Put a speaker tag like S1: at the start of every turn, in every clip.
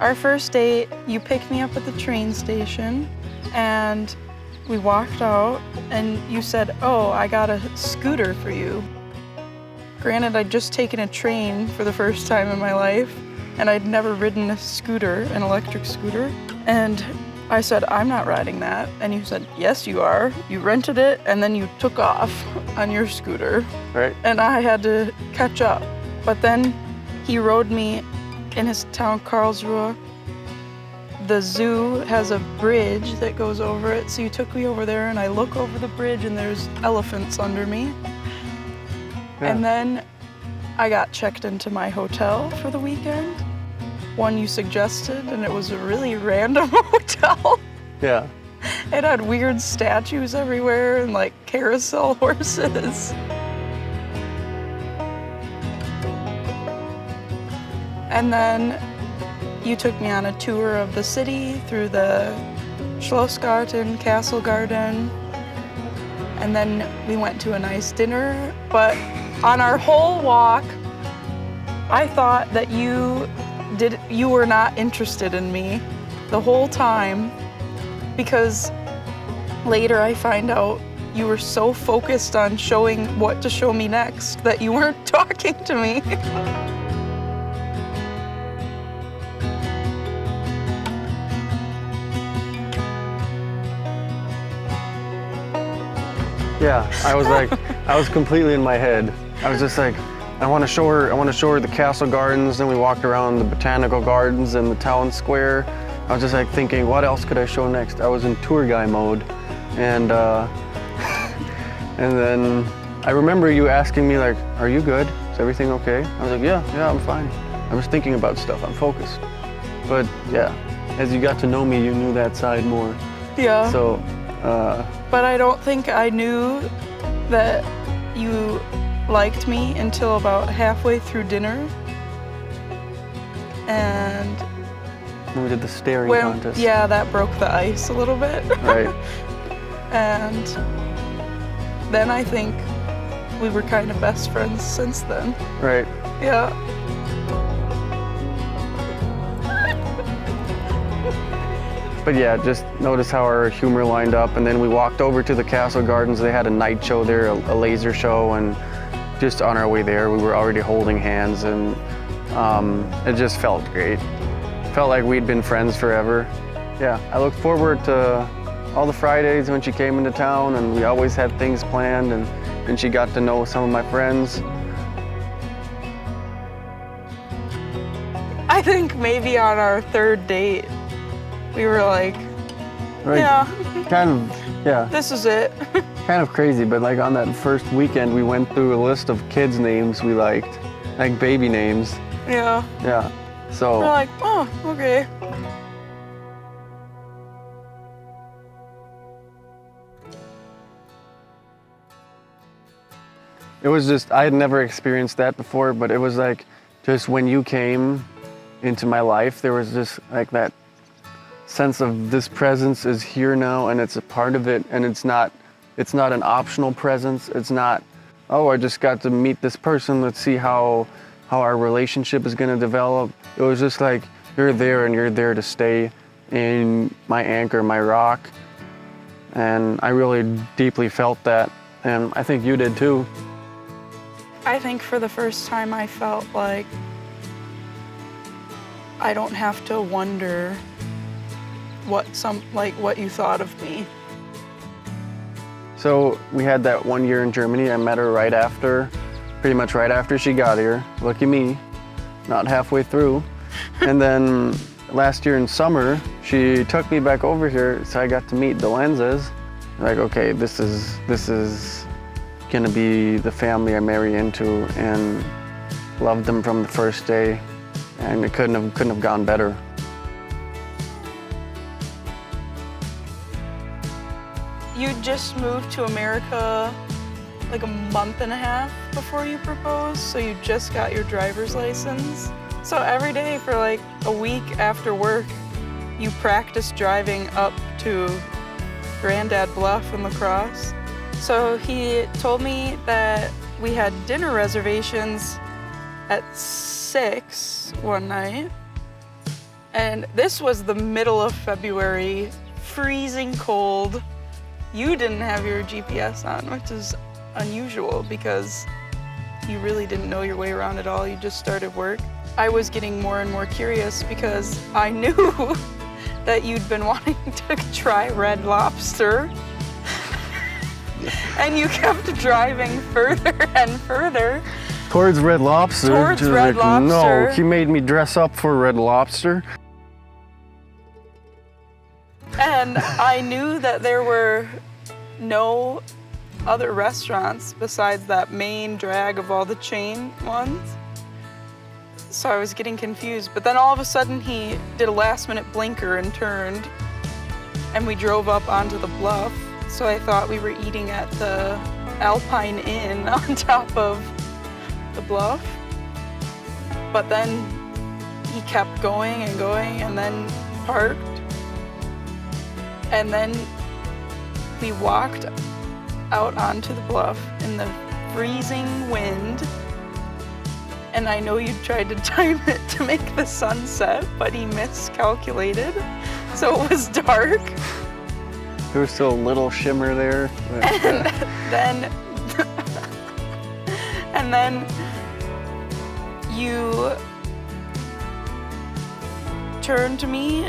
S1: Our first date, you picked me up at the train station and we walked out and you said, "Oh, I got a scooter for you." Granted, I'd just taken a train for the first time in my life and I'd never ridden a scooter, an electric scooter. And I said, "I'm not riding that." And you said, "Yes, you are. You rented it and then you took off on your scooter."
S2: Right.
S1: And I had to catch up. But then he rode me in his town, Karlsruhe. The zoo has a bridge that goes over it, so you took me over there and I look over the bridge and there's elephants under me.
S2: Yeah.
S1: And then I got checked into my hotel for the weekend. One you suggested, and it was a really random hotel.
S2: Yeah.
S1: It had weird statues everywhere and like carousel horses. And then you took me on a tour of the city through the Schlossgarten, Castle Garden, and then we went to a nice dinner. But on our whole walk, I thought that you were not interested in me the whole time, because later I find out you were so focused on showing what to show me next that you weren't talking to me.
S2: Yeah, I was completely in my head. I was just like, I want to show her the castle gardens. Then we walked around the botanical gardens and the town square. I was just like thinking, what else could I show next? I was in tour guy mode. And and then I remember you asking me like, "Are you good? Is everything okay?" I was like, yeah, I'm fine. I was thinking about stuff, I'm focused. But yeah, as you got to know me, you knew that side more.
S1: Yeah.
S2: So,
S1: but I don't think I knew that you liked me until about halfway through dinner. And
S2: we did the staring contest.
S1: Yeah, that broke the ice a little bit.
S2: Right.
S1: And then I think we were kind of best friends since then.
S2: Right.
S1: Yeah.
S2: But yeah, just notice how our humor lined up. And then we walked over to the Castle Gardens. They had a night show there, a laser show. And just on our way there, we were already holding hands. And it just felt great. Felt like we'd been friends forever. Yeah, I look forward to all the Fridays when she came into town, and we always had things planned, and she got to know some of my friends.
S1: I think maybe on our third date, we were like,
S2: Right.
S1: yeah,
S2: Kind of, yeah,
S1: this is it.
S2: kind of crazy, but like on that first weekend, we went through a list of kids' names we liked, like baby names.
S1: Yeah.
S2: Yeah, so.
S1: We're like, oh, okay.
S2: It was just, I had never experienced that before, but it was like, just when you came into my life, there was just like that sense of this presence is here now and it's a part of it, and it's not an optional presence. It's not, oh, I just got to meet this person, let's see how our relationship is gonna develop. It was just like, you're there and you're there to stay in my anchor, my rock. And I really deeply felt that, and I think you did too.
S1: I think for the first time I felt like I don't have to wonder what you thought of me.
S2: So we had that 1 year in Germany. I met her pretty much right after she got here. Lucky me, not halfway through. And then last year in summer, she took me back over here, so I got to meet the Lenzes. Like, okay, this is gonna be the family I marry into, and loved them from the first day, and it couldn't have gone better.
S1: You just moved to America like a month and a half before you proposed, so you just got your driver's license. So every day for like a week after work, you practice driving up to Grandad Bluff in La Crosse. So he told me that we had dinner reservations at 6 one night, And this was the middle of February, freezing cold. You didn't have your GPS on, which is unusual because you really didn't know your way around at all. You just started work. I was getting more and more curious because I knew that you'd been wanting to try Red Lobster. And you kept driving further and further.
S2: Towards Red Lobster.
S1: Towards
S2: Just
S1: Red Lobster.
S2: No, he made me dress up for Red Lobster.
S1: And I knew that there were no other restaurants besides that main drag of all the chain ones. So I was getting confused. But then all of a sudden he did a last minute blinker and turned, and we drove up onto the bluff. So I thought we were eating at the Alpine Inn on top of the bluff. But then he kept going and going and then parked. And then we walked out onto the bluff in the freezing wind. And I know you tried to time it to make the sunset, but he miscalculated. So it was dark.
S2: There was still a little shimmer there.
S1: And then you turned to me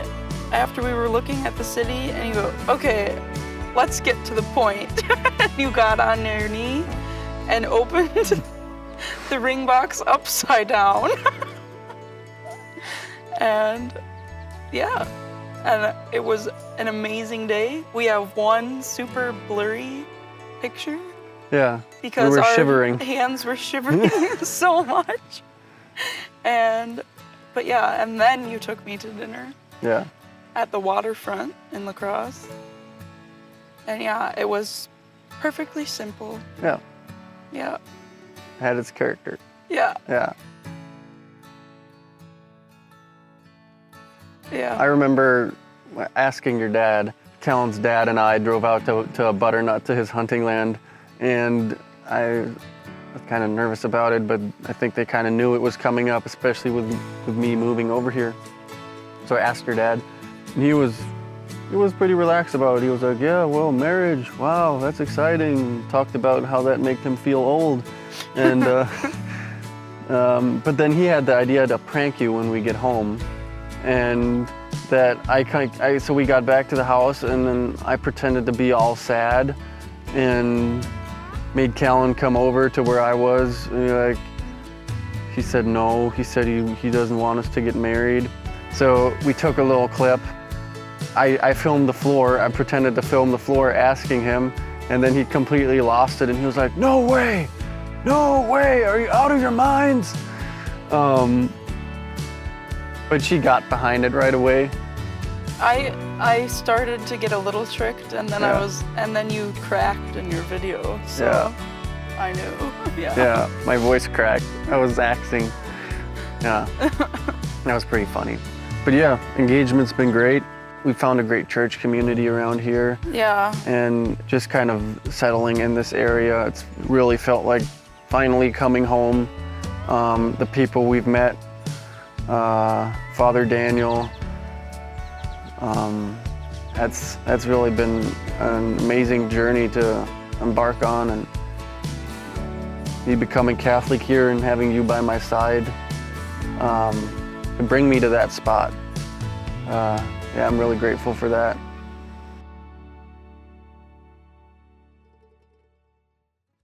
S1: after we were looking at the city and you go, okay, let's get to the point. You got on your knee and opened the ring box upside down. And yeah, and it was an amazing day. We have one super blurry picture.
S2: Yeah,
S1: Because
S2: we were
S1: our
S2: shivering.
S1: hands were shivering so much. But yeah, and then you took me to dinner
S2: Yeah.
S1: at the waterfront in La Crosse. And yeah, it was perfectly simple.
S2: Yeah.
S1: Yeah,
S2: Had its character.
S1: yeah,
S2: Yeah.
S1: yeah.
S2: I remember asking your dad. Kallin's dad and I drove out to a butternut to his hunting land, and I was kind of nervous about it, but I think they kind of knew it was coming up, especially with me moving over here. So I asked your dad, and he was pretty relaxed about it. He was like, yeah, well, marriage, wow, that's exciting. Talked about how that made him feel old. And but then he had the idea to prank you when we get home. And that so we got back to the house, and then I pretended to be all sad and made Kallin come over to where I was. And he said no, he said he doesn't want us to get married. So we took a little clip. I filmed the floor. I pretended to film the floor asking him, and then he completely lost it and he was like, no way, are you out of your minds? But she got behind it right away.
S1: I started to get a little tricked, and then
S2: Yeah.
S1: and then you cracked in your video, so
S2: Yeah.
S1: I knew. Yeah.
S2: Yeah, my voice cracked. I was acting. Yeah, that was pretty funny. But yeah, engagement's been great. We found a great church community around here,
S1: Yeah.
S2: and just kind of settling in this area. It's really felt like finally coming home. The people we've met, Father Daniel, that's really been an amazing journey to embark on, and me becoming Catholic here and having you by my side to bring me to that spot. Yeah, I'm really grateful for that.